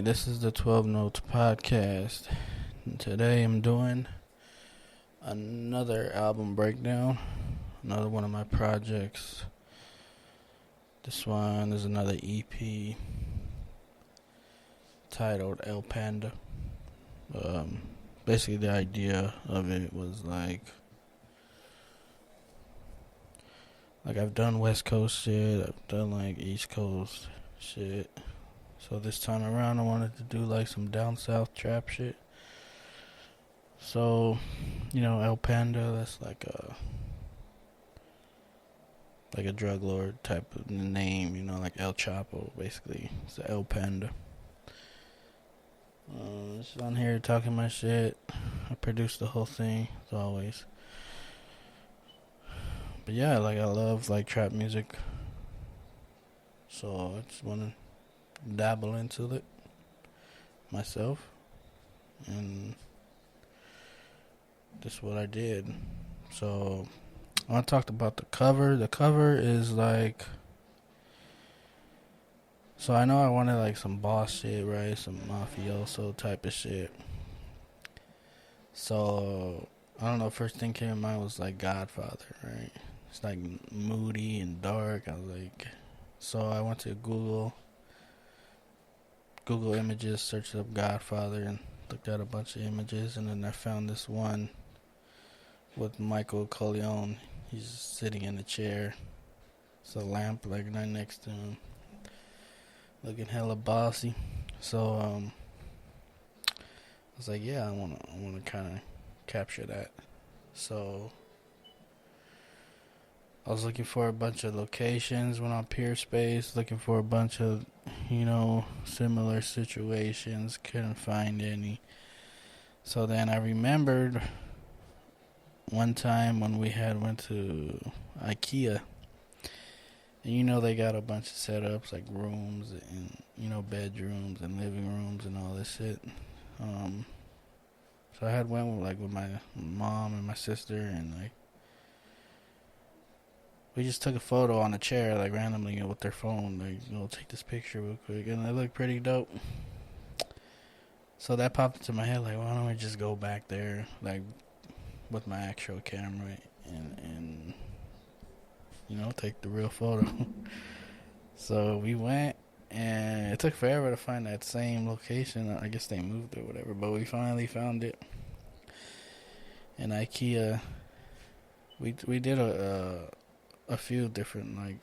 This is the 12 Notes Podcast. And today I'm doing another album breakdown, another one of my projects. This one is another EP titled El Panda. Basically the idea of it was like I've done West Coast shit, I've done like East Coast shit. So this time around I wanted to do like some down south trap shit. So, El Panda, that's like a drug lord type of name, like El Chapo basically. It's El Panda. Just on here talking my shit. I produced the whole thing as always. But yeah, I love trap music. So I just wanna dabble into it myself, and this is what I did. So I talked about the cover. The cover is so I know I wanted some boss shit, right? Some mafioso type of shit. So I don't know, first thing came to mind was Godfather, right? It's moody and dark. I was so I went to Google Images, searched up Godfather, and looked at a bunch of images, and then I found this one with Michael Corleone. He's sitting in a chair. It's a lamp right next to him, looking hella bossy. So I was yeah, I wanna kind of capture that. So I was looking for a bunch of locations, went on Peerspace, looking for a bunch of, similar situations, couldn't find any. So then I remembered one time when we went to IKEA, and they got a bunch of setups like rooms and, bedrooms and living rooms and all this shit. So I had went with my mom and my sister, and we just took a photo on a chair, randomly, with their phone. Take this picture real quick. And it looked pretty dope. So that popped into my head, why don't we just go back there, with my actual camera and take the real photo. So we went, and it took forever to find that same location. I guess they moved or whatever, but we finally found it. In IKEA, we did a few different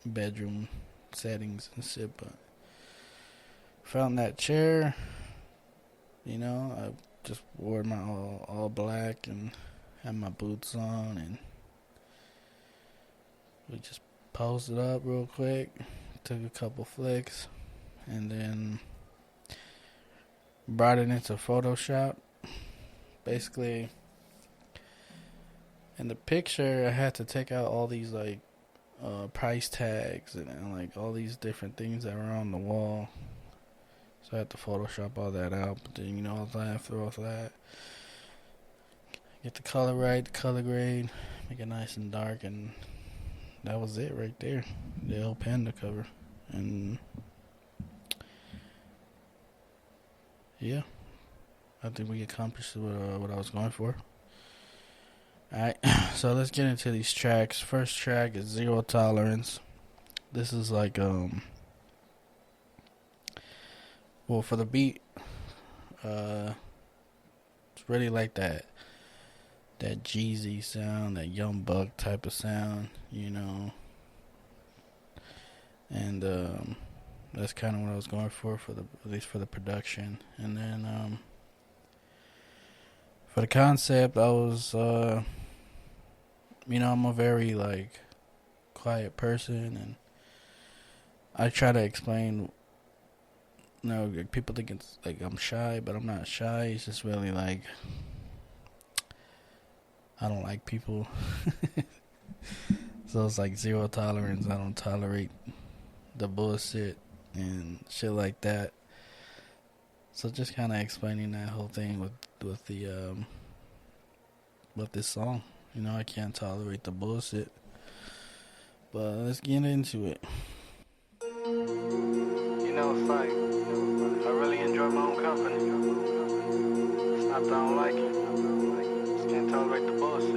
bedroom settings and shit, but found that chair. I just wore my all black and had my boots on, and we just posed it up real quick, took a couple flicks, and then brought it into Photoshop. Basically, in the picture, I had to take out all these price tags and all these different things that were on the wall. So I had to Photoshop all that out. But then after all that, get the color right, the color grade, make it nice and dark, and that was it right there. The El Panda cover, and yeah, I think we accomplished what I was going for. Alright, so let's get into these tracks. First track is Zero Tolerance. This is for the beat, it's really that Jeezy sound, that Young Buck type of sound, and that's kind of what I was going for at least for the production. And then for the concept, I was I'm a very quiet person, and I try to explain. People think it's I'm shy, but I'm not shy. It's just really I don't like people. So it's zero tolerance. I don't tolerate the bullshit and shit like that. So just kind of explaining that whole thing with this song. I can't tolerate the bullshit. But let's get into it. It's I really enjoy my own company. It's not that I don't like it. Just can't tolerate the bullshit.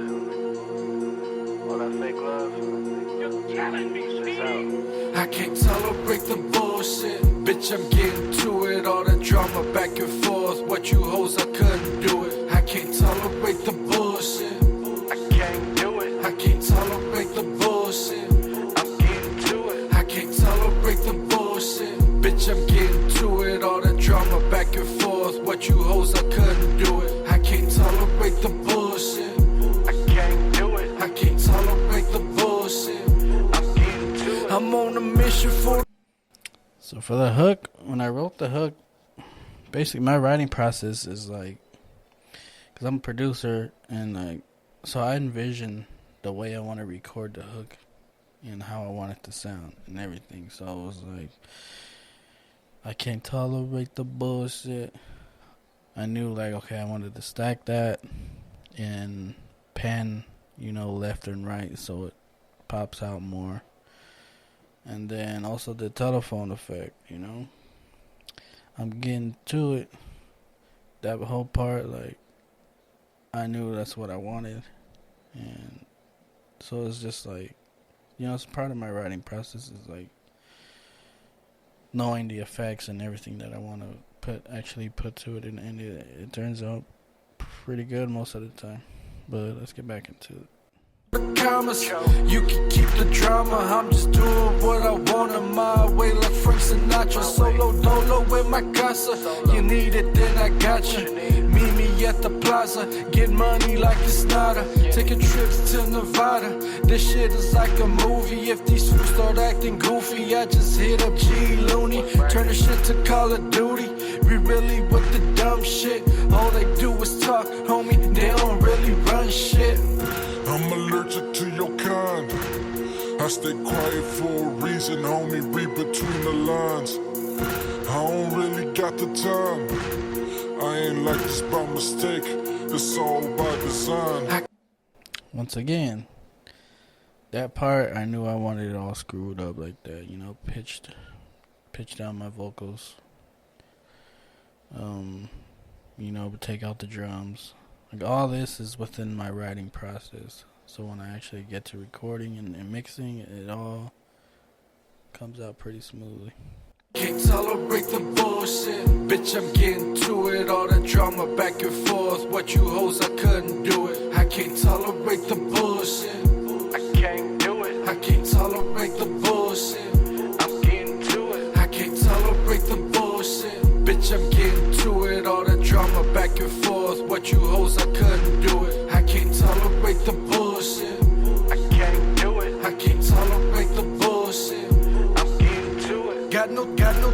All that fake love. You're telling me, shit's out. I can't tolerate the bullshit. Bitch, I'm getting to it. All the drama back and forth. What you hoes, I couldn't do it. I can't tolerate the bullshit. I can't do it. I can't tolerate the bullshit. I'm getting to it. I can't tolerate the bullshit. Bitch, I'm getting to it. All the drama back and forth. What you hoes, I couldn't do it. I can't tolerate the bullshit. I can't do it. I can't tolerate the bullshit. I'm getting to it. I'm on a mission for. So for the hook, when I wrote the hook, basically my writing process is like, because I'm a producer, and like, so I envision the way I want to record the hook and how I want it to sound and everything. So it was like, I can't tolerate the bullshit. I knew like, okay, I wanted to stack that and pan, left and right so it pops out more. And then also the telephone effect, I'm getting to it. That whole part, like, I knew that's what I wanted. And so it's just like, it's part of my writing process is like knowing the effects and everything that I want to put to it. And it turns out pretty good most of the time. But let's get back into it. You can keep the drama. I'm just doing what I want on my way, like Frank Sinatra. Solo dolo with my casa. You need it, then I got you. Meet me at the plaza. Get money like it's nada. Taking trips to Nevada. This shit is like a movie. If these fools start acting goofy, I just hit up G Looney. Turn the shit to Call of Duty. We really with the dumb shit. All they do is talk, homie. They don't really run shit. I'm allergic to your kind. I stay quiet for a reason, homie. Read between the lines. I don't really got the time. I ain't like this by mistake. It's all by design. Once again, that part I knew I wanted it all screwed up like that. Pitched down my vocals. But take out the drums. Like, all this is within my writing process. So when I actually get to recording and mixing, it all comes out pretty smoothly. Can't tolerate the bullshit. Bitch, I'm getting to it. All the drama back and forth. What you hoes, I couldn't do it. I can't tolerate the bullshit. I can't do it. I can't tolerate the bullshit. I'm getting to it. I can't tolerate the bullshit. Bitch, I'm getting to it. All the drama back and forth. What you hoes, I couldn't do it. I can't tolerate the bullshit. I can't do it. I can't tolerate the bullshit. I'm getting to it. Got no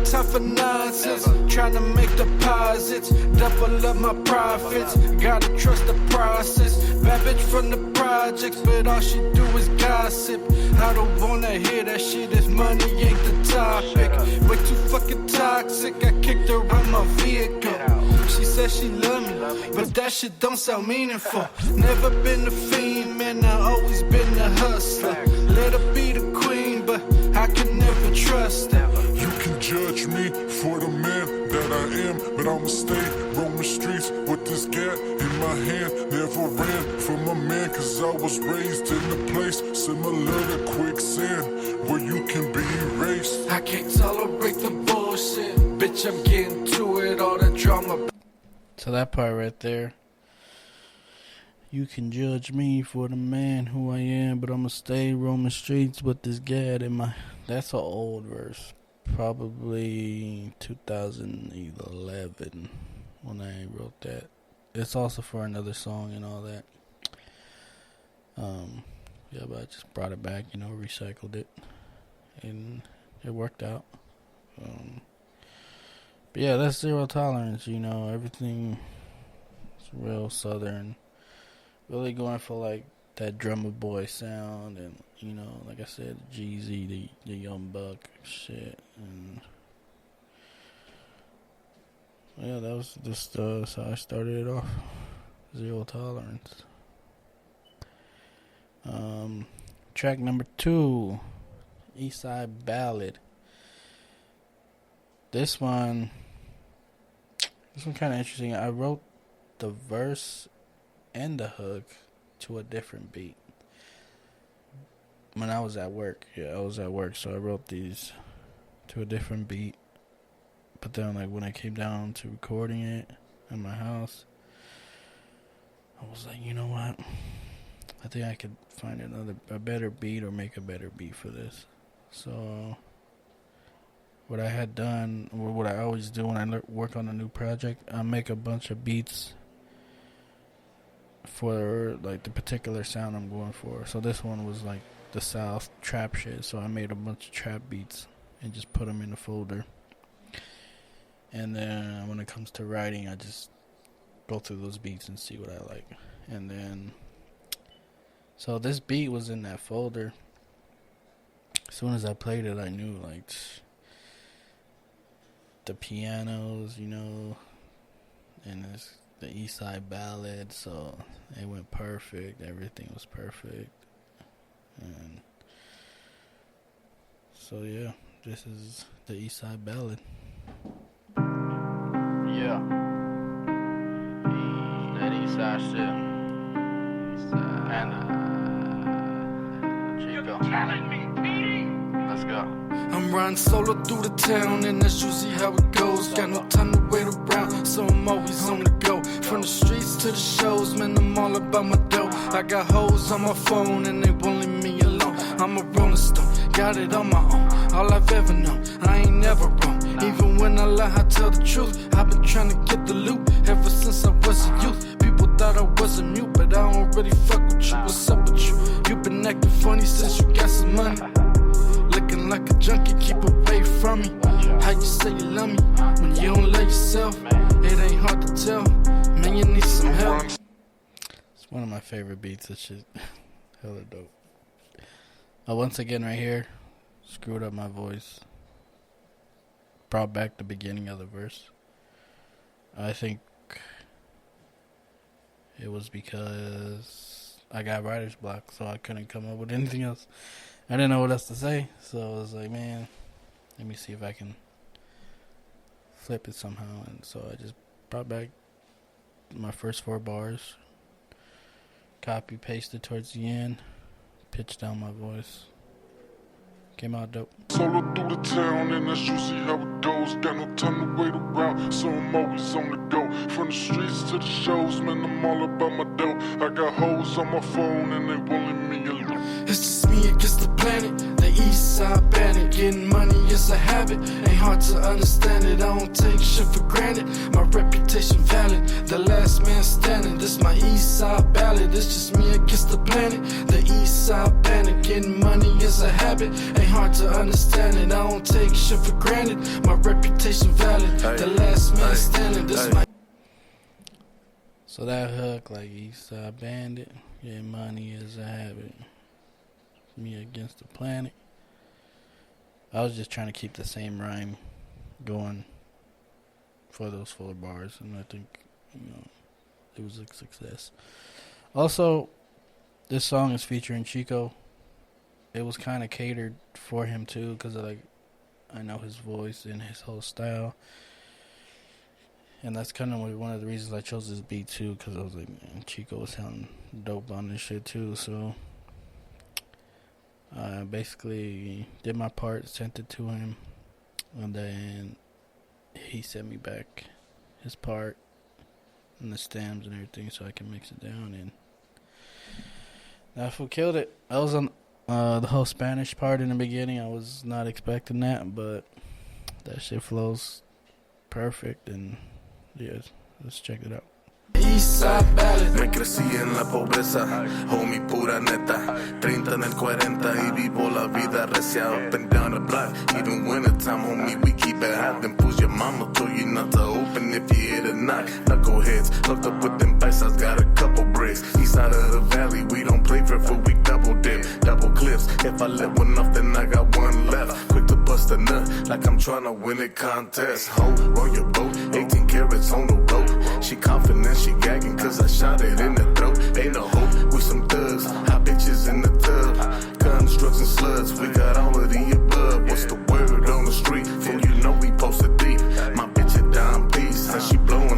time for nonsense. Trying to make deposits, double up my profits. Gotta trust the process. Bad bitch from the projects, but all she do is gossip. I don't wanna hear that shit if money ain't the topic. Way too fucking toxic. I kicked her out my vehicle. She said she love me, but that shit don't sound meaningful. Never been a fiend, man, I always been a hustler. Let her be the queen, but I can never trust her. You can judge me for the man that I am, but I'ma stay roaming streets with this gat in my hand. Never ran from a man, cause I was raised in a place similar to quicksand, where you can be erased. I can't tolerate the bullshit. Bitch, I'm getting to it. All the drama. So that part right there. You can judge me for the man who I am, but I'ma stay roaming streets with this gad in my... That's an old verse. Probably 2011 when I wrote that. It's also for another song and all that. Yeah, but I just brought it back, recycled it. And it worked out. But yeah, that's Zero Tolerance, everything is real southern. Really going for like that drummer boy sound and, like I said, Jeezy, the Young Buck shit. And yeah, that was just how I started it off. Zero Tolerance. Track number 2, Eastside Ballad. This one, This one kind of interesting. I wrote the verse and the hook to a different beat when I was at work. Yeah, I was at work, so I wrote these to a different beat. But then, like, when I came down to recording it in my house, I was like, you know what? I think I could find a better beat or make a better beat for this. So what I had done, or what I always do when I work on a new project, I make a bunch of beats for like the particular sound I'm going for. So this one was like the South trap shit. So I made a bunch of trap beats and just put them in a folder. And then when it comes to writing, I just go through those beats and see what I like. And then, so this beat was in that folder. As soon as I played it, I knew, like, the pianos, you know, and it's the East Side Ballad, so it went perfect. Everything was perfect. And so, yeah, this is the East Side Ballad. Yeah. That East Side shit. Panda. Chico. Let's go. I'm riding solo through the town, and that's usually how it goes. Got no time to wait around, so I'm always on the go. From the streets to the shows, man, I'm all about my dough. I got hoes on my phone, and they won't leave me alone. I'm a rolling stone, got it on my own. All I've ever known, I ain't never wrong. Even when I lie, I tell the truth. I've been trying to get the loot ever since I was a youth. People thought I was a mute, but I don't really fuck with you. What's up with you? You been acting funny since you got some money. Looking like a junkie, keep away from me. How you say you love me when you don't love yourself? It ain't hard to tell, man, you need some help. It's one of my favorite beats. That shit hella dope. Once again, right here, screwed up my voice. Brought back the beginning of the verse. I think it was because I got writer's block, so I couldn't come up with anything else. I didn't know what else to say, so I was like, man, let me see if I can flip it somehow. And so I just brought back my first 4 bars, copy pasted towards the end, pitched down my voice. Came out dope. Solo through the town, and that's usually how it goes. Got no time to wait around, so I'm always on the go. From the streets to the shows, man, I'm all about my dough. I got hoes on my phone, and they won't leave me alone. It's just me against the planet, the East Side Bandit. Getting money is a habit, ain't hard to understand it. I don't take shit for granted, my reputation valid. The last man standing, this my East Side Ballad. It's just me against the planet, the East Side Bandit. Getting money is a habit, ain't hard to understand it. I don't take shit for granted, my reputation valid. The last man standing, this my. So that hook, like East Side Bandit, yeah, money is a habit. Me against the planet. I was just trying to keep the same rhyme going for those 4 bars, and I think, you know, it was a success. Also, this song is featuring Chico. It was kind of catered for him too, because like I know his voice and his whole style, and that's kind of one of the reasons I chose this beat too, because I was like, man, Chico was sounding dope on this shit too. So I basically did my part, sent it to him, and then he sent me back his part and the stems and everything so I can mix it down, and that fool killed it. I was on the whole Spanish part in the beginning. I was not expecting that, but that shit flows perfect, and yeah, let's check it out. Me crecí en la pobreza, homie pura neta. 30 en el 40 y vivo la vida recia. Up and down the block, even wintertime, homie, we keep it hot. Then push your mama, told you not to open if you hear the knock. Knuckleheads, hooked up with them paisas, got a couple bricks. East side of the valley, we don't play for we double dip, double clips. If I let one off, then I got one left. Quick to bust a nut, like I'm trying to win a contest. Ho, roll your boat, 18 carats on the road. She confident, she gagging, cause I shot it in the throat. Ain't no hope, we some thugs, hot bitches in the tub. Guns, drugs, and slugs, we got all of the above. What's the word on the street? Fool, you know we posted deep. My bitch a dime piece, and she blowing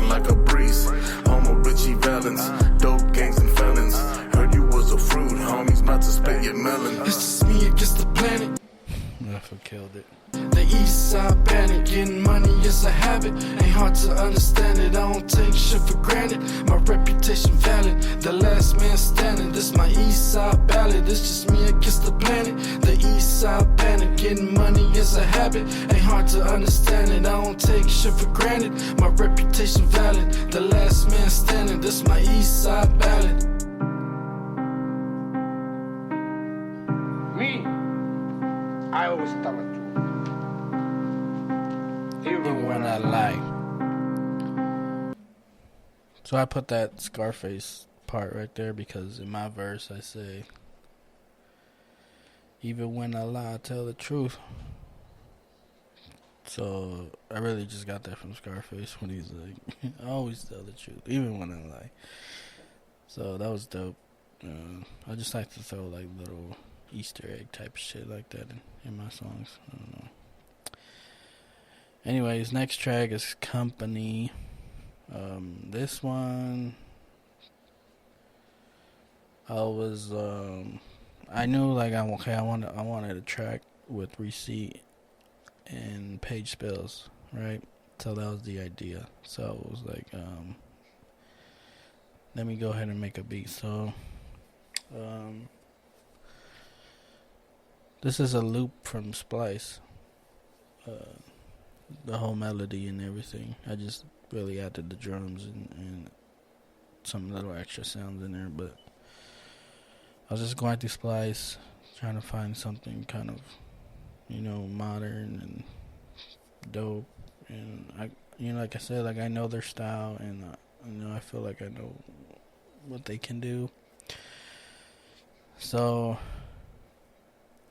shit. The east side bandit, getting money is a habit. Ain't hard to understand it, I don't take shit for granted. My reputation valid, the last man standing. This my east side ballad, it's just me against the planet. The east side bandit, getting money is a habit. Ain't hard to understand it, I don't take shit for granted. My reputation valid, the last man standing. This my east side ballad. Me, I always tell the truth. Even when I lie. So I put that Scarface part right there because in my verse I say, even when I lie, I tell the truth. So I really just got that from Scarface when he's like, I always tell the truth, even when I lie. So that was dope. I just like to throw like little Easter egg type shit like that in my songs. I don't know. Anyways, next track is Company. This one, I knew like I wanted a track with receipt and page spells, right? So that was the idea. So it was like, let me go ahead and make a beat. So, this is a loop from Splice. The whole melody and everything. I just really added the drums and some little extra sounds in there, but I was just going through Splice, trying to find something kind of, modern and dope. And like I said, like I know their style, and I feel like I know what they can do. So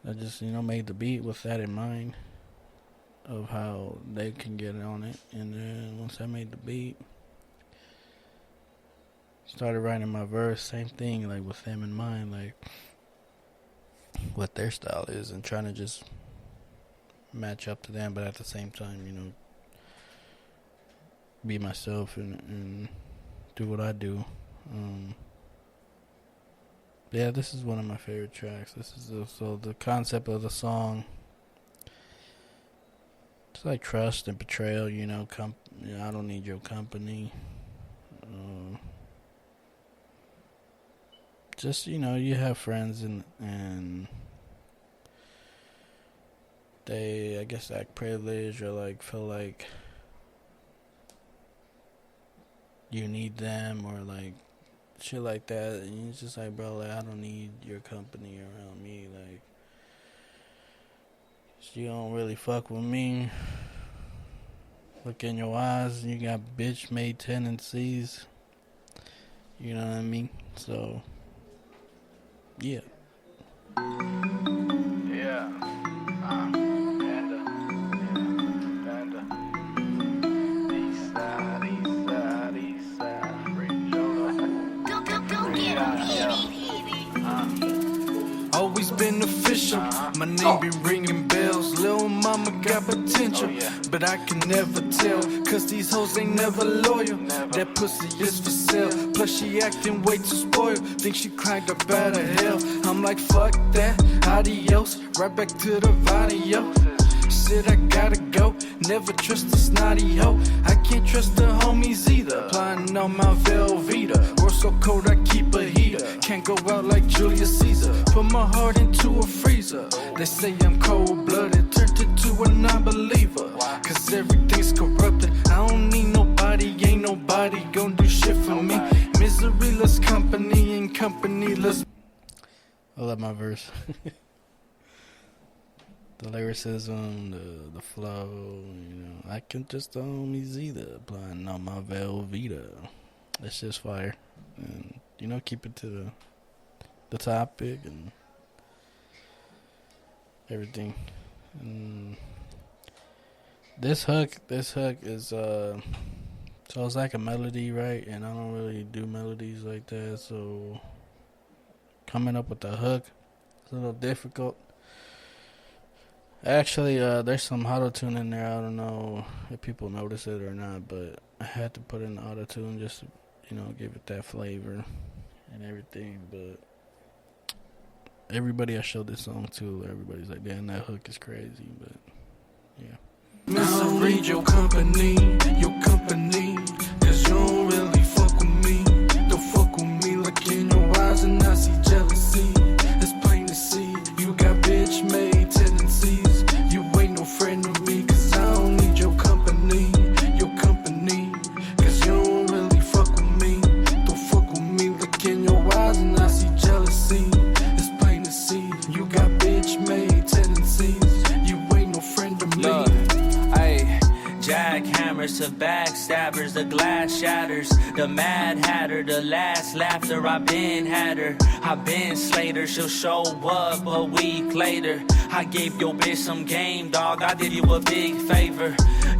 I just made the beat with that in mind, of how they can get on it. And then once I made the beat, started writing my verse, same thing, like with them in mind, like what their style is, and trying to just match up to them, but at the same time, be myself and do what I do. Yeah, this is one of my favorite tracks. So the concept of the song, it's like trust and betrayal, I don't need your company. Just, you have friends and they, I guess, act privileged or like feel like you need them or like shit like that. And it's just like, bro, like, I don't need your company around me. Like, you don't really fuck with me. Look in your eyes, and you got bitch made tendencies. You know what I mean? So, yeah. Yeah. Panda. Yeah. Panda. East side, east side. Bring Jolo. Go get him, Always been official, my name be ringing bells. Lil' mama got potential, but I can never tell, cause these hoes ain't never loyal. That pussy is for sale, plus she acting way too spoiled. Think she cracked up out of hell. I'm like, fuck that, adios, right back to the video. Shit, I gotta go, never trust a snotty hoe. I can't trust the homies either, applying on my Velveeta. World so cold I keep a heater, can't go out like Julius Caesar. Put my heart into a freezer. They say I'm cold-blooded, turned into a non-believer, cause everything's corrupted. I don't need nobody, ain't nobody gon' do shit for me. Miseryless company and companyless. I love my verse. The lyricism, the flow, I can just the homies either, applying on my Velveeta. It's just fire. And, keep it to the topic and everything. And this hook is, so it's like a melody, right? And I don't really do melodies like that, so coming up with the hook is a little difficult. Actually, there's some auto-tune in there. I don't know if people notice it or not, but I had to put in the auto-tune just to, give it that flavor and everything. But everybody I showed this song to, everybody's like, damn, that hook is crazy. But Yeah. I don't read your company, cause you don't really fuck with me. Don't fuck with me, look in your eyes and I see jealousy. It's plain to see, you got bitch made tendencies. You ain't no friend of me, cause I don't need your company, cause you don't really fuck with me. Don't fuck with me, look in your eyes and I see jealousy. It's plain to see, you got bitch made tendencies. You ain't no friend of me. Look, ayy, jackhammers to backstabbers, the glass shatters, the mad hatter, the last laughter. I been had her, I been slayed her. She'll show up a week later. I gave your bitch some game, dog. I did you a big favor.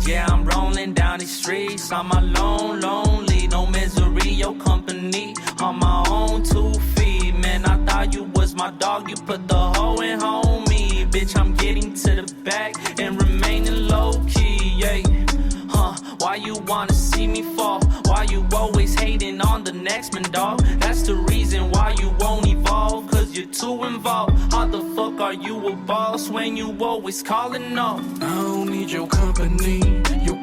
Yeah, I'm rolling down these streets. I'm alone, lonely, no misery. Your company on my own 2 feet. Man, I thought you was my dog. You put the hoe in homie. Bitch, I'm getting to the back and remaining low key. Yeah. Why you wanna see me fall? Why you always hating on the next man, dog? That's the reason why you won't evolve, cause you're too involved. How the fuck are you a boss when you always calling off? I don't need your company, cause you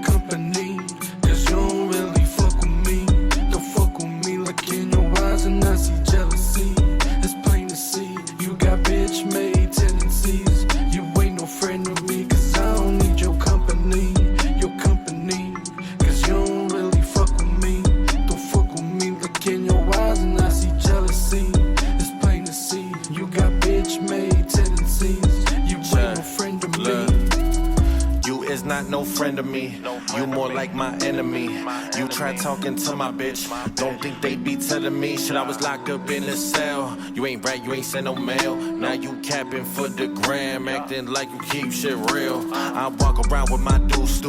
don't really fuck with me. Don't fuck with me, look in your eyes and I see jealousy. It's plain to see, you got bitch made tendencies. You ain't no friend of me, cause I don't need your company, cause you don't really fuck with me. Don't fuck with me, look in your eyes and I see jealousy. It's plain to see, you got bitch made tendencies. You ain't no friend of me. You is not no friend of me. You more like my enemy. You try talking to my bitch. Don't think they be telling me shit. I was locked up in a cell. You ain't right, you ain't send no mail. Now you capping for the gram, acting like you keep shit real. I walk around with my deuce.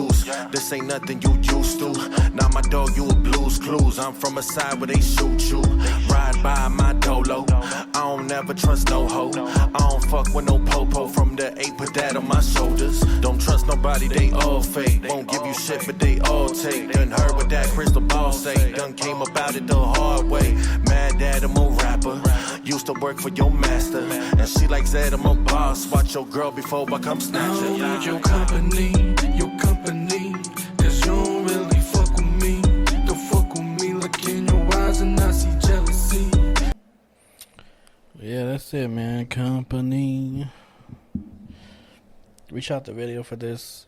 This ain't nothing you used to. Now my dog, you a Blues Clues. I'm from a side where they shoot you. Ride by my dolo. I don't never trust no hoe. I don't fuck with no popo. From the 8, put that on my shoulders. Don't trust nobody, they all fake. Won't give you shit, but they all take. Done heard what that crystal ball say. Done came about it the hard way. Mad dad, I'm a rapper. Used to work for your master. And she like Zed, I'm a boss. Watch your girl before I come snatch her. I don't need your company, cause you don't really fuck with me. Don't fuck with me, look in your eyes and I see jealousy. Yeah, that's it, man. Company. We shot the video for this.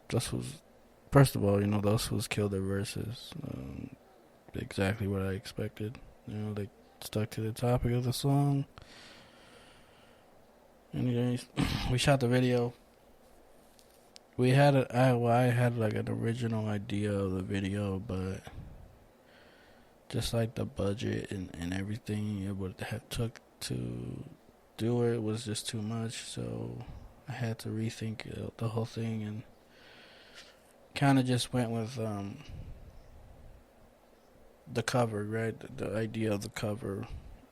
This was, first of all, those who's killed their verses. Exactly what I expected. They stuck to the topic of the song. Anyways, we shot the video. We had I had like an original idea of the video, but just like the budget and everything it would have took to do it was just too much. So I had to rethink the whole thing and kind of just went with the cover, right? The idea of the cover,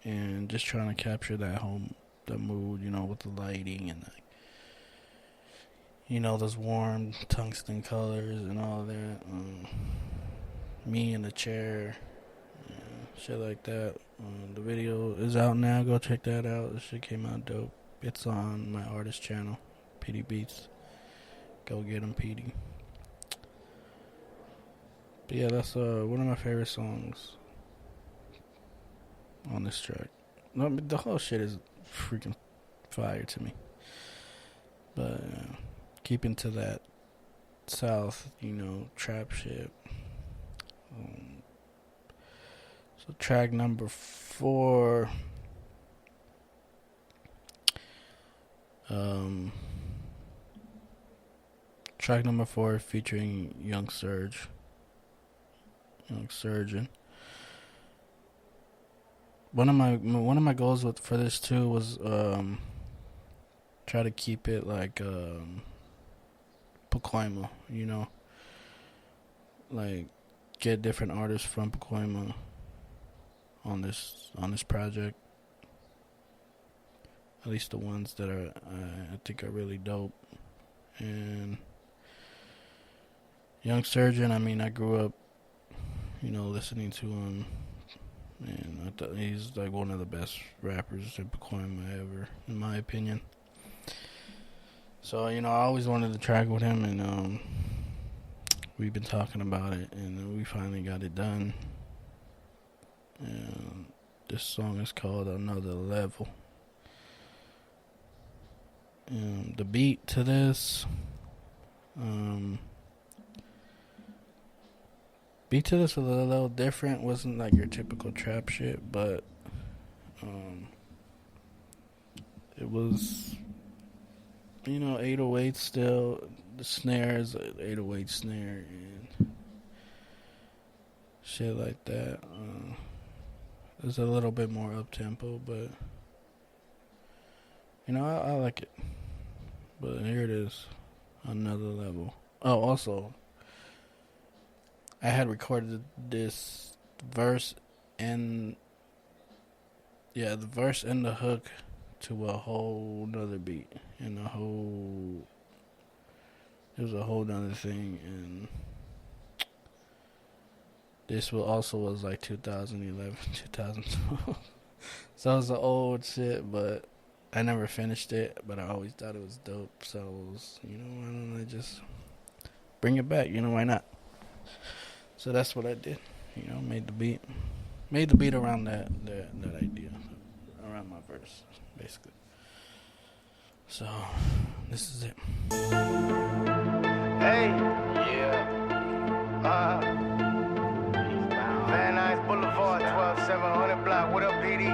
and just trying to capture the mood, with the lighting and those warm tungsten colors and all that. Me in the chair, shit like that. The video is out now. Go check that out. The shit came out dope. It's on my artist channel, PD Beats. Go get him, PD. But yeah, that's one of my favorite songs on this track. No, the whole shit is freaking fire to me. But keeping to that South, trap shit. So track number 4. Track number 4 featuring Young Surgeon. One of my goals for this too was try to keep it like Pacoima, like get different artists from Pacoima on this project. At least the ones that I think are really dope. And Young Surgeon, I grew up listening to him, and I thought he's like one of the best rappers in Pacoima ever, in my opinion. So, you know, I always wanted to track with him, and we've been talking about it, and we finally got it done. And this song is called Another Level. The beat to this, was a little different. Wasn't like your typical trap shit, but it was, you know, 808 still. The snare is an 808 snare and shit like that. It's a little bit more up tempo, but you know, I like it. But here it is, Another Level. Oh, also, I had recorded this verse and the verse and the hook to a whole nother beat, and it was a whole nother thing, and this was like 2011, 2012. So it was the old shit, but I never finished it, but I always thought it was dope. So it was, you know, why don't I just bring it back? You know, why not? So that's what I did. You know, made the beat around that idea, around my verse, basically. So this is it. Hey, yeah. Van Nuys Boulevard, 12700 block. What up, PD?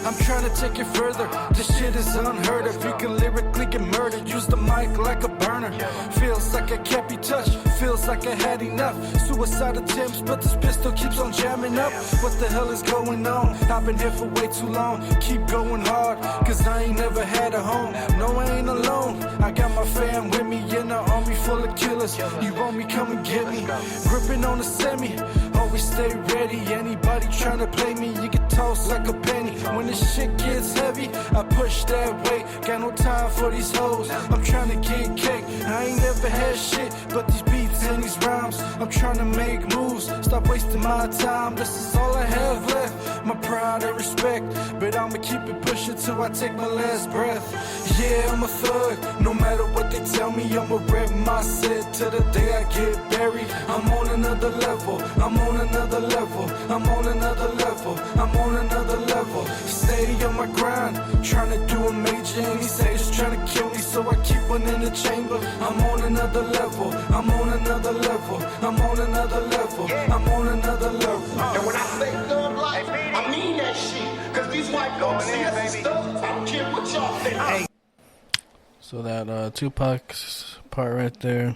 I'm trying to take it further. This shit is unheard of. You can lyrically get murdered. Use the mic like a burner. Feels like I can't be touched. Feels like I had enough. Suicide attempts, but this pistol keeps on jamming up. What the hell is going on? I've been here for way too long. Keep going hard, cause I ain't never had a home. No, I ain't alone. I got my fam with me in an army full of killers. You want me, come and get me. Gripping on the semi. Always stay ready. Anybody trying to play me, you get tossed like a penny. When this shit gets heavy, I push that weight. Got no time for these hoes. I'm trying to get cake. I ain't never had shit, but these beats and these rhymes. I'm trying to make moves. Stop wasting my time. This is all I have left. My pride and respect, but I'ma keep it pushing till I take my last breath. Yeah, I'm a thug. No matter what they tell me, I'ma rep my set till the day I get buried. I'm on another level. I'm on another level. I'm on another level. I'm on another level. Steady on my grind, trying to do a major, and these haters trying to kill me, so I keep one in the chamber. I'm on another level. I'm on another level. I'm on another level. I'm on another level. And when I say thug life, I mean that shit. Cause these white folks see us as thugs. I don't care what y'all think. So that Tupac's part right there,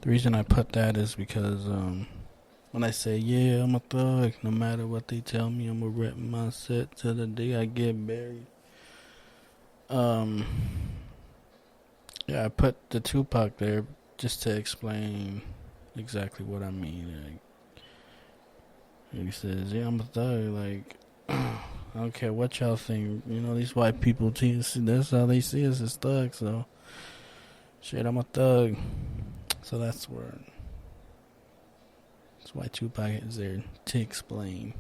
the reason I put that is because when I say, yeah, I'm a thug, no matter what they tell me, I'm going to rep my set till the day I get buried. Yeah, I put the Tupac there just to explain exactly what I mean. Like, he says, yeah, I'm a thug. Like, I don't care what y'all think. You know, these white people, that's how they see us as thugs. So, shit, I'm a thug. So that's why Tupac is there to explain.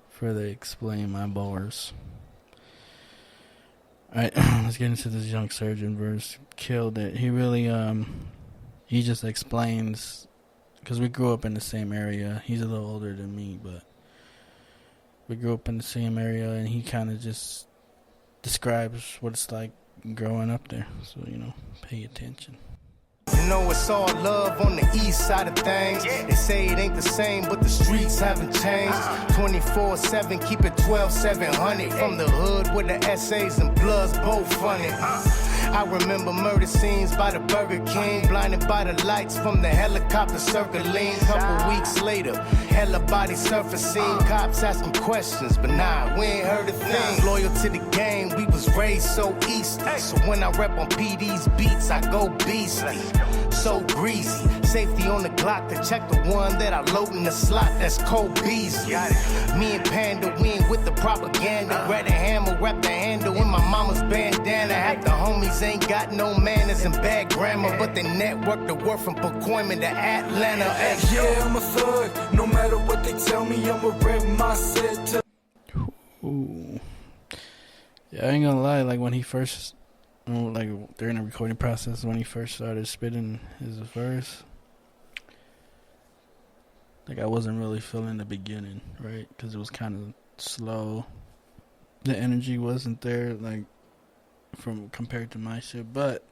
Further explain my bars. Alright, let's get into this Young Surgeon verse. Killed it. He really, he just explains, because we grew up in the same area. He's a little older than me, but we grew up in the same area, and he kind of just describes what it's like growing up there. So, you know, pay attention. You know it's all love on the east side of things. They say it ain't the same, but the streets haven't changed. 24/7, keep it 12/700. From the hood with the essays and bloods both funny. I remember murder scenes by the Burger King, blinded by the lights from the helicopter circling. Couple weeks later, hella body surfacing, cops asking questions, but nah, we ain't heard a thing. Loyal to the game, we was raised so easy. So when I rep on PD's beats, I go beastly. So greasy, safety on the Glock to check the one that I load in the slot. That's Cole Beasley. Me and Panda, we ain't with the propaganda. Grab a hammer, wrap the handle in my mama's bandana. Half the homies ain't got no manners and bad grammar, but they network the word from Pacoima to Atlanta. Yeah, I'm a thug. No matter what they tell me, I'ma rep my set to. Ooh. Yeah, I ain't gonna lie. Like when he first, like during the recording process, when he first started spitting his verse, like I wasn't really feeling the beginning, right? Because it was kind of slow. The energy wasn't there, like from compared to my shit. But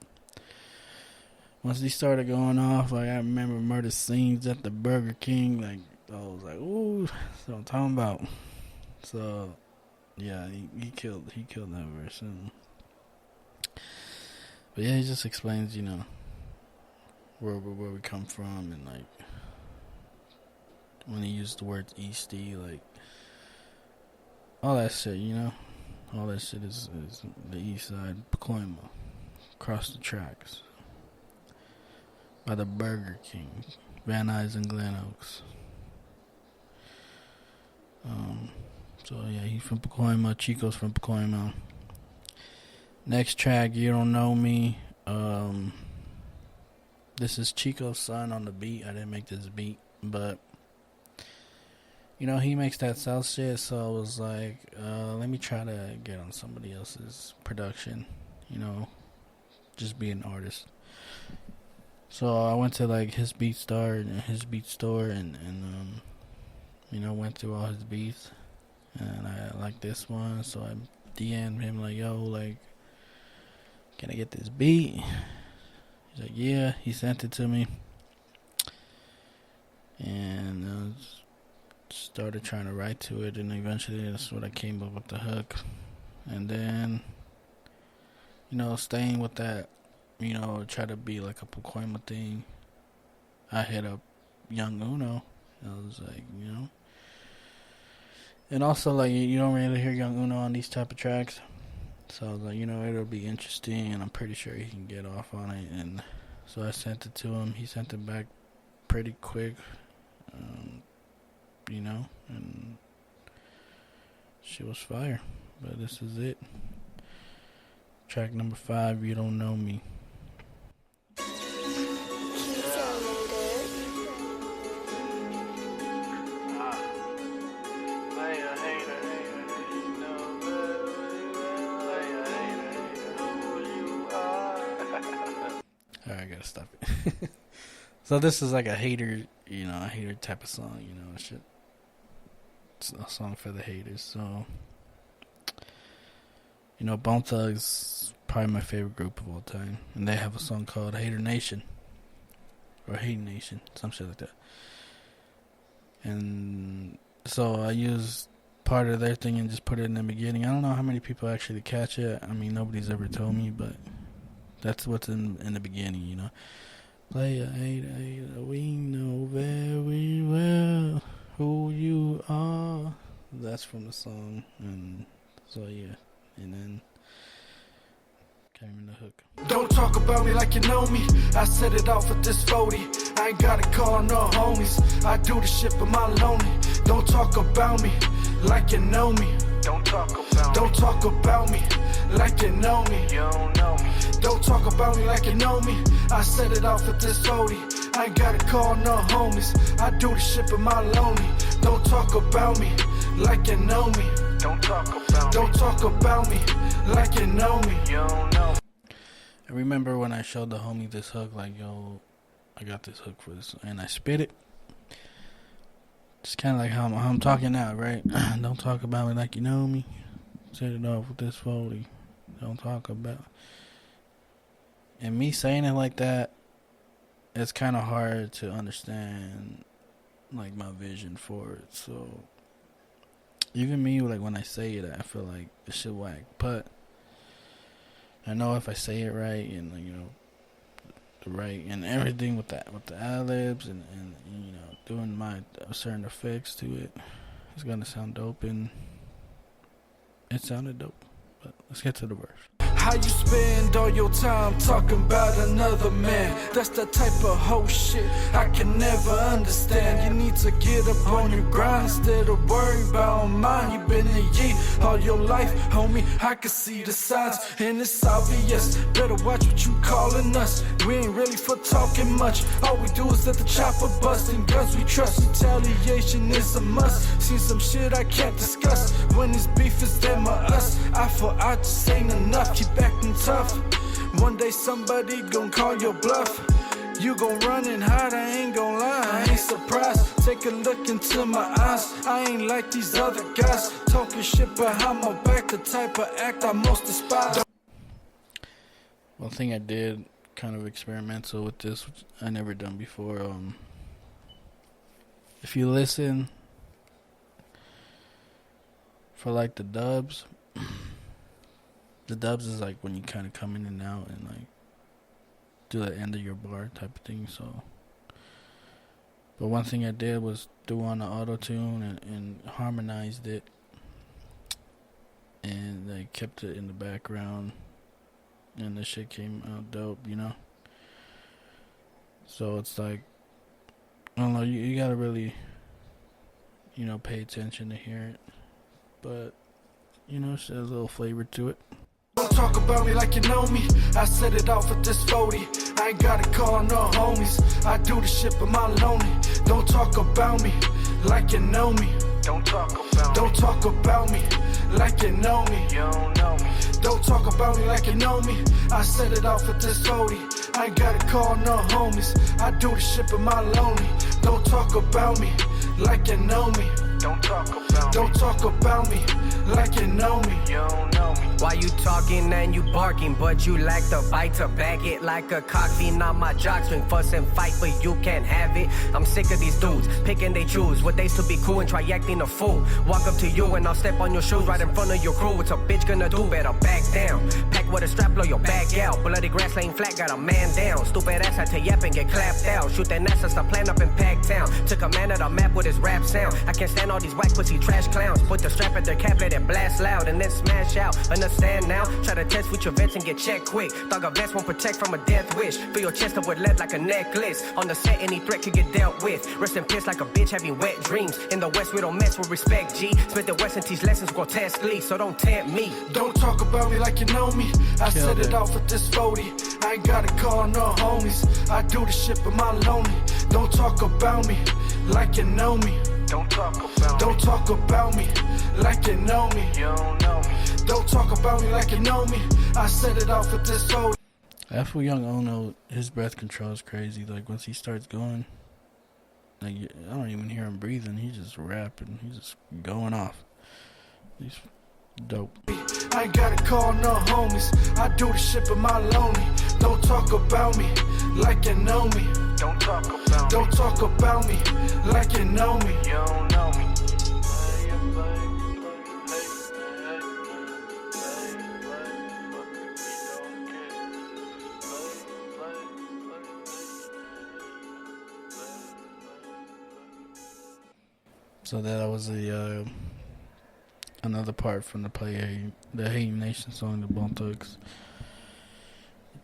once he started going off, like I remember murder scenes at the Burger King, like I was like, ooh, that's what I'm talking about. So yeah, he killed that verse. But yeah, he just explains, you know, where we come from, and like when he used the word Eastie, like all that shit, you know, all that shit is the East Side, Pacoima, across the tracks, by the Burger King, Van Nuys and Glen Oaks. So yeah, he's from Pacoima. Chico's from Pacoima. Next track, You Don't Know Me. This is Chico's son on the beat. I didn't make this beat, but you know, he makes that South shit, so I was like, let me try to get on somebody else's production, you know, just be an artist. So I went to like his beat store and you know, went through all his beats, and I liked this one, so I DM'd him like, yo, like, can I get this beat? He's like, yeah. He sent it to me, and started trying to write to it, and eventually that's what I came up with the hook. And then, you know, staying with that, you know, try to be like a Pacoima thing, I hit up Young Uno. I was like, you know, and also like you don't really hear Young Uno on these type of tracks, so I was like, you know, it'll be interesting, and I'm pretty sure he can get off on it. And so I sent it to him. He sent it back pretty quick, you know, and she was fire. But this is it. Track number 5, You Don't Know Me. Alright, I gotta stop it. So this is like a hater, you know, a hater type of song, you know, shit. It's a song for the haters. So, you know, Bone Thugs probably my favorite group of all time, and they have a song called Hater Nation or Hate Nation, some shit like that. And so I used part of their thing and just put it in the beginning. I don't know how many people actually catch it. I mean, nobody's ever told me, but that's what's in the beginning, you know. Player, hater, we know very well who you are. That's from the song. And so yeah, and then came in the hook. Don't talk about me like you know me. I set it off with this 40. I ain't gotta call no homies. I do the shit but my lonely. Don't talk about me like you know me. Don't talk about me like you know me. You don't know me. Don't talk about me like you know me. I set it off with this 40. I ain't gotta call no homies. I do the shit but my lonely. Don't talk about me like you know me. Don't talk about me like you know me. You don't know. I remember when I showed the homie this hook, like, yo, I got this hook for this, and I spit it. It's kind of like how I'm talking now, right? Don't talk about me like you know me. Set it off with this 40. Don't talk about. And me saying it like that, it's kind of hard to understand, like, my vision for it. So, even me, like, when I say it, I feel like it should whack. But I know if I say it right, and, like, you know, the right and everything with the ad-libs and you know, doing my certain effects to it, it's gonna sound dope, and it sounded dope. But let's get to the verse. How you spend all your time talking about another man? That's the type of hoe shit I can never understand. You need to get up on your grind instead of worry about mine. You been a G all your life, homie, I can see the signs, and it's obvious. Better watch what you calling us. We ain't really for talking much. All we do is let the chopper bust, and guns we trust. Retaliation is a must. Seen some shit I can't discuss. When this beef is them or us, I for I just ain't enough. Keep acting tough. One day somebody gon' call your bluff. You gon' run and hide, I ain't gon' lie, I ain't surprised. Take a look into my eyes, I ain't like these other guys. Talking shit behind my back, the type of act I most despise. One thing I did, kind of experimental with this, which I never done before. If you listen for like the dubs, the dubs is like when you kind of come in and out and like do the end of your bar type of thing. So, but one thing I did was do on the auto tune and harmonized it, and I kept it in the background, and the shit came out dope, you know. So it's like, I don't know, you gotta really, you know, pay attention to hear it, but you know, there's a little flavor to it. Don't talk about me like you know me. I set it off with this 40. I ain't gotta call no homies. I do the shit but my lonely. Don't talk about me like you know me. Don't talk about me like you know me. You don't know me. Don't talk about me like you know me. I set it off with this 40. I ain't gotta call no homies. I do the shit but my lonely. Don't talk about me like you know me. Don't talk about me like you know me. You don't know me. Why you talking and you barking, but you lack the bite to bag it like a cock fiend on my jock swing. Fuss and fight, but you can't have it. I'm sick of these dudes picking they choose what they to be cool and try acting a fool. Walk up to you and I'll step on your shoes right in front of your crew. What's a bitch gonna do? Better back down. Pack with a strap, blow your back out. Bloody grass laying flat, got a man down. Stupid ass, I tell yap and get clapped out. Shoot that ass, start playing up in Pack Town. Took a man at a map with his rap sound. I can't stand all these white pussy trash clowns. Put the strap at their cap, let it blast loud and then smash out. Understand now? Try to test with your vets and get checked quick. Thug a vest won't protect from a death wish. Fill your chest up with lead like a necklace. On the set, any threat could get dealt with. Rest in peace like a bitch having wet dreams. In the West, we don't mess with respect, G. Spent the West and teach lessons grotesquely, so don't tempt me. Don't talk about me like you know me. I set it off with this 40. I ain't gotta call no homies. I do the shit but my lonely. Don't talk about me like you know me. Don't talk about me like you know me. You don't know me. Don't talk about me like you know me. I set it off with this 40. After Young Ono, his breath control is crazy. Like once he starts going, like I don't even hear him breathing. He's just rapping. He's just going off. He's dope. I ain't gotta call no homies. I do the shit but my lonely. Don't talk about me like you know me. Don't talk about me like you know me. You don't know me. So that was another part from the Hate Nation song, the Bone Thugs.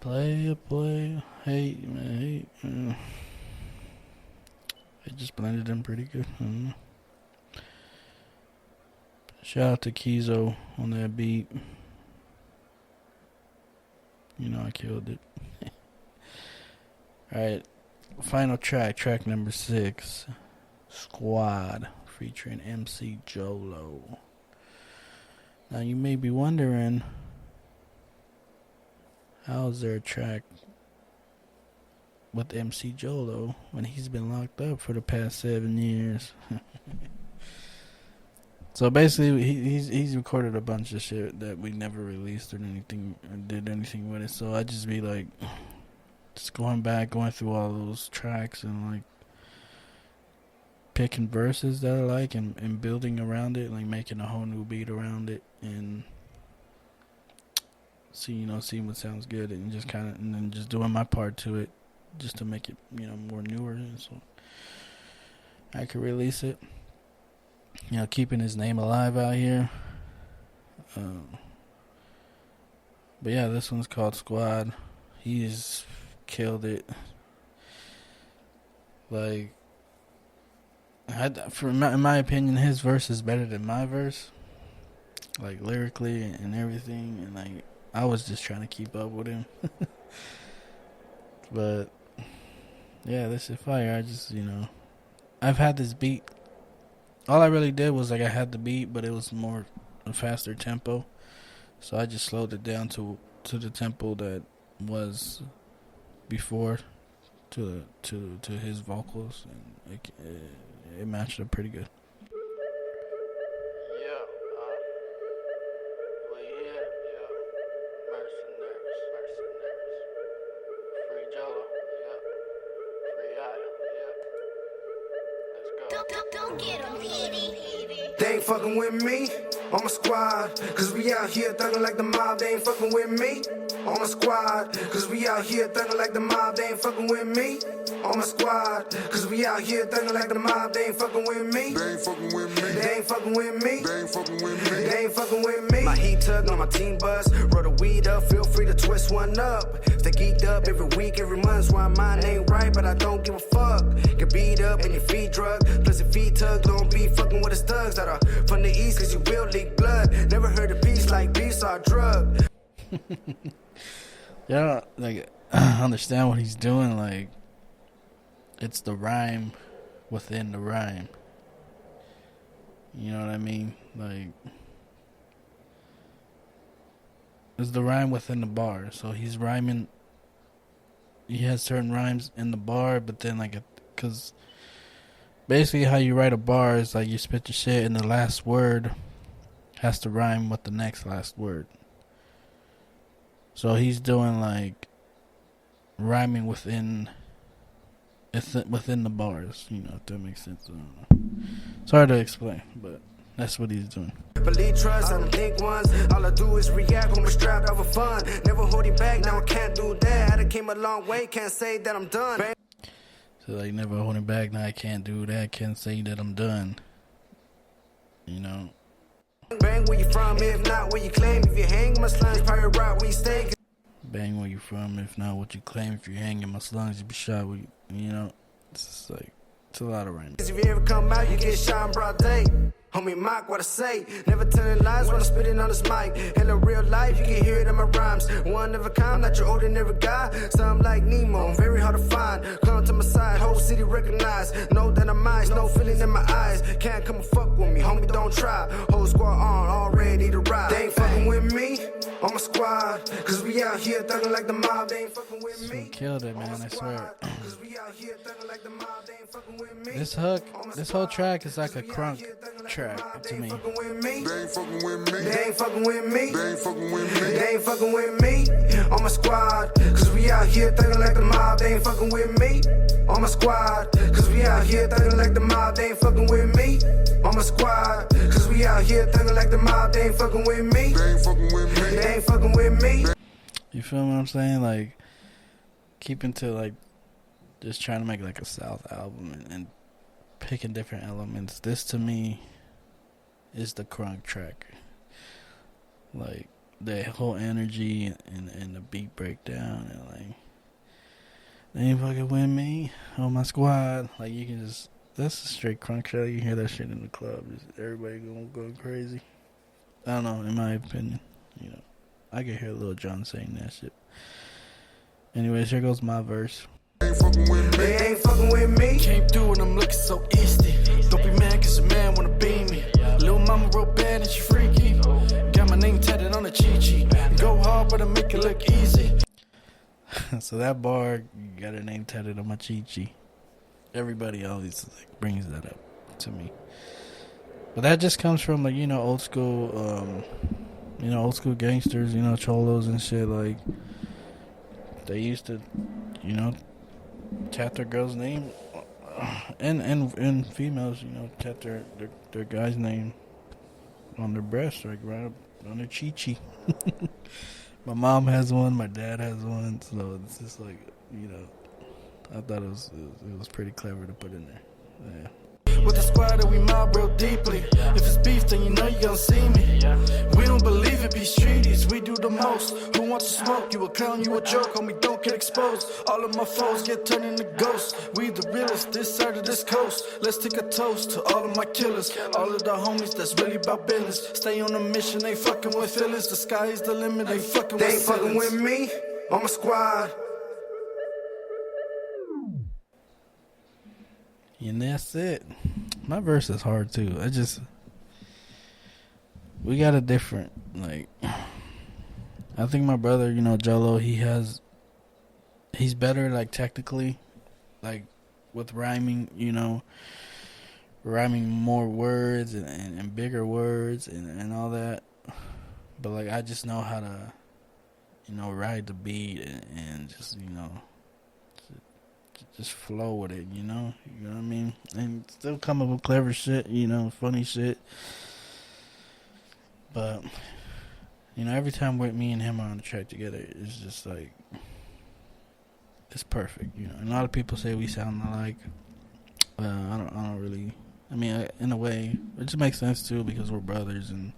Play, hate, man, hate. It just blended in pretty good. I don't know. Shout out to Kizo on that beat. You know I killed it. Alright, final track number 6. Squad, featuring MC Jolo. Now you may be wondering, how is there a track with MC Jolo when he's been locked up for the past 7 years? So basically, he's recorded a bunch of shit that we never released or anything or did anything with it. So I just be like, just going through all those tracks and like picking verses that I like and building around it, like making a whole new beat around it and seeing what sounds good and just kind of and then just doing my part to it, just to make it more newer, and so I could release it. Keeping his name alive out here. But yeah, this one's called Squad. He's killed it. Like, in my opinion, his verse is better than my verse. Like, lyrically and everything. And, like, I was just trying to keep up with him. But, yeah, this is fire. I just, I've had this beat. All I really did was, like, I had the beat, but it was more a faster tempo. So I just slowed it down to the tempo that was before to his vocals, and it matched up pretty good. Yeah, we here, yeah. Mercenaries. Free Jello, yeah. Free Aya, yeah. Let's go. Go get 'em, Petey. They ain't fucking with me, on my squad. Cause we out here thugging like the mob, they ain't fucking with me. On my squad, cause we out here thugging like the mob, they ain't fucking with me. On my squad, cause we out here thugging like the mob, they ain't fucking with me. They ain't fucking with me. They ain't fucking with me. They ain't fucking with me. They ain't fucking with me. My heat tugging on my team bus, roll the weed up, feel free to twist one up. Stay geeked up every week, every month, why mine ain't right, but I don't give a fuck. Get beat up and your feet drug, plus your feet tug, don't be fucking with the thugs that are from the east, cause you will leak blood. Never heard a beast like beast or a drug. Yeah, like, I understand what he's doing. Like, it's the rhyme within the rhyme. You know what I mean? Like, it's the rhyme within the bar. So he's rhyming. He has certain rhymes in the bar, but then, like, because basically how you write a bar is like you spit your shit and the last word has to rhyme with the next last word. So he's doing, like, rhyming within the bars, if that makes sense. I don't know. It's hard to explain, but that's what he's doing. Believe trust, I don't think once. All I do is react when we're strapped over fun. Never holding back, now I can't do that. I came a long way, can't say that I'm done. So, like, never holding back, now I can't do that, can't say that I'm done. Bang where you from, if not where you claim. If you hang my slums, probably right where you stay. Bang where you from, if not what you claim. If you hang in my slums, you be shot where it's just like, it's a lot of rhymes. If you ever come out, you get shot in broad day. Homie, mock what I say. Never telling lies when I'm spitting on this mic. Hella real life, you can hear it in my rhymes. One of a kind, not your ordinary guy. Something like Nemo, very hard to find. Come to my side, whole city recognize. Know that I'm nice, no feeling in my eyes. Can't come and fuck with me, homie, don't try. Whole squad on, all ready to ride. They ain't fucking with me, on my squad. Cause we out here thugging like the mob. They ain't fucking with me. Killed it, man, I swear. Cause we out here thugging like the mob. They ain't fucking with me. This hook, this whole track is like a crunk track to me. They ain't fucking with me. They ain't fucking with me. They ain't fucking with me. They ain't fucking with me. On my squad, cause we out here thugging like the mob. They ain't fucking with me. On my squad, cause we out here thugging like the mob. They ain't fucking with me. On my squad, cause we out here thugging like the mob. They ain't fucking with me. They ain't fucking with me. They ain't fucking with me. You feel what I'm saying? Like, keeping to, like, just trying to make, like, a South album and picking different elements. This, to me, is the crunk track. Like, the whole energy and the beat breakdown, and, like, they ain't fucking with me on my squad. Like, you can just, that's a straight crunk track. You hear that shit in the club, just everybody going crazy. I don't know, in my opinion, I can hear Lil Jon saying that shit. Anyways, here goes my verse. They ain't fucking with me. They ain't fucking with me. Came through and I'm looking so easy. Don't be mad cause a man wanna be me. Little mama real bad and she freaky. Got my name tatted on a chi-chi. Go hard but I make it look easy. So that bar got her name tatted on my chi-chi. Everybody always, like, brings that up to me. But that just comes from, like, old school, old school gangsters, cholos and shit. Like, they used to, tat their girl's name, and females, tat their guy's name on their breast, like right up on their chi-chi. My mom has one, my dad has one, so it's just like, I thought it was pretty clever to put in there. Yeah. With the squad that we mob real deeply. If it's beef, then you know you gon' see me. We don't believe it be streeties, we do the most. Who wants to smoke? You a clown, you a joke, homie, don't get exposed. All of my foes get turned into ghosts. We the realest, this side of this coast. Let's take a toast to all of my killers. All of the homies that's really about business. Stay on a mission, ain't fucking with feelings. The sky is the limit, ain't fucking with They ain't fucking with me, on my squad. And that's it. My verse is hard too. We got a different, like, I think my brother, you know, Jello, he's better, like, technically, like, with rhyming, you know, rhyming more words and bigger words and all that. But, like, I just know how to, you know, ride the beat and just, you know, just flow with it, you know what I mean? And still come up with clever shit, you know, funny shit. But, you know, every time with me and him are on the track together, it's just like, it's perfect, you know. And a lot of people say we sound alike. I don't really. I mean, in a way, it just makes sense too because we're brothers, and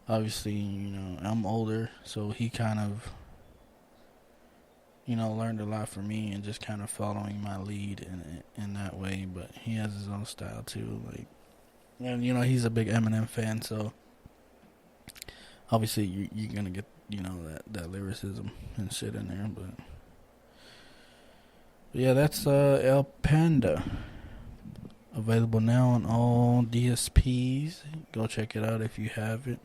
obviously, you know, I'm older, so he kind of, you know, learned a lot from me and just kind of following my lead in that way. But he has his own style too, like, and you know, he's a big Eminem fan, so obviously you're gonna get, you know, that lyricism and shit in there. But yeah, that's El Panda, available now on all DSPs. Go check it out if you haven't.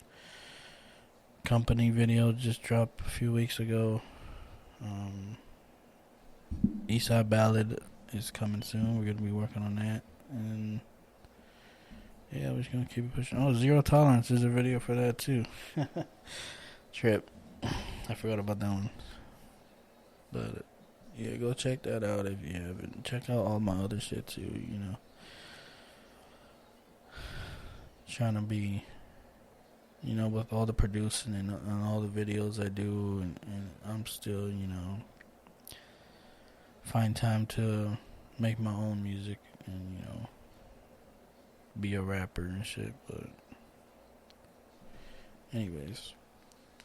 Company video just dropped a few weeks ago. Eastside Ballad is coming soon. We're gonna be working on that, and yeah, we're just gonna keep it pushing. Oh, Zero Tolerance is a video for that too. Trip. I forgot about that one. But yeah, go check that out if you haven't. Check out all my other shit too, you know. Trying to be, you know, with all the producing and all the videos I do, and I'm still, you know, find time to make my own music and, you know, be a rapper and shit. But anyways,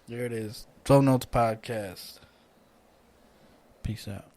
there it is. 12 Notes Podcast. Peace out.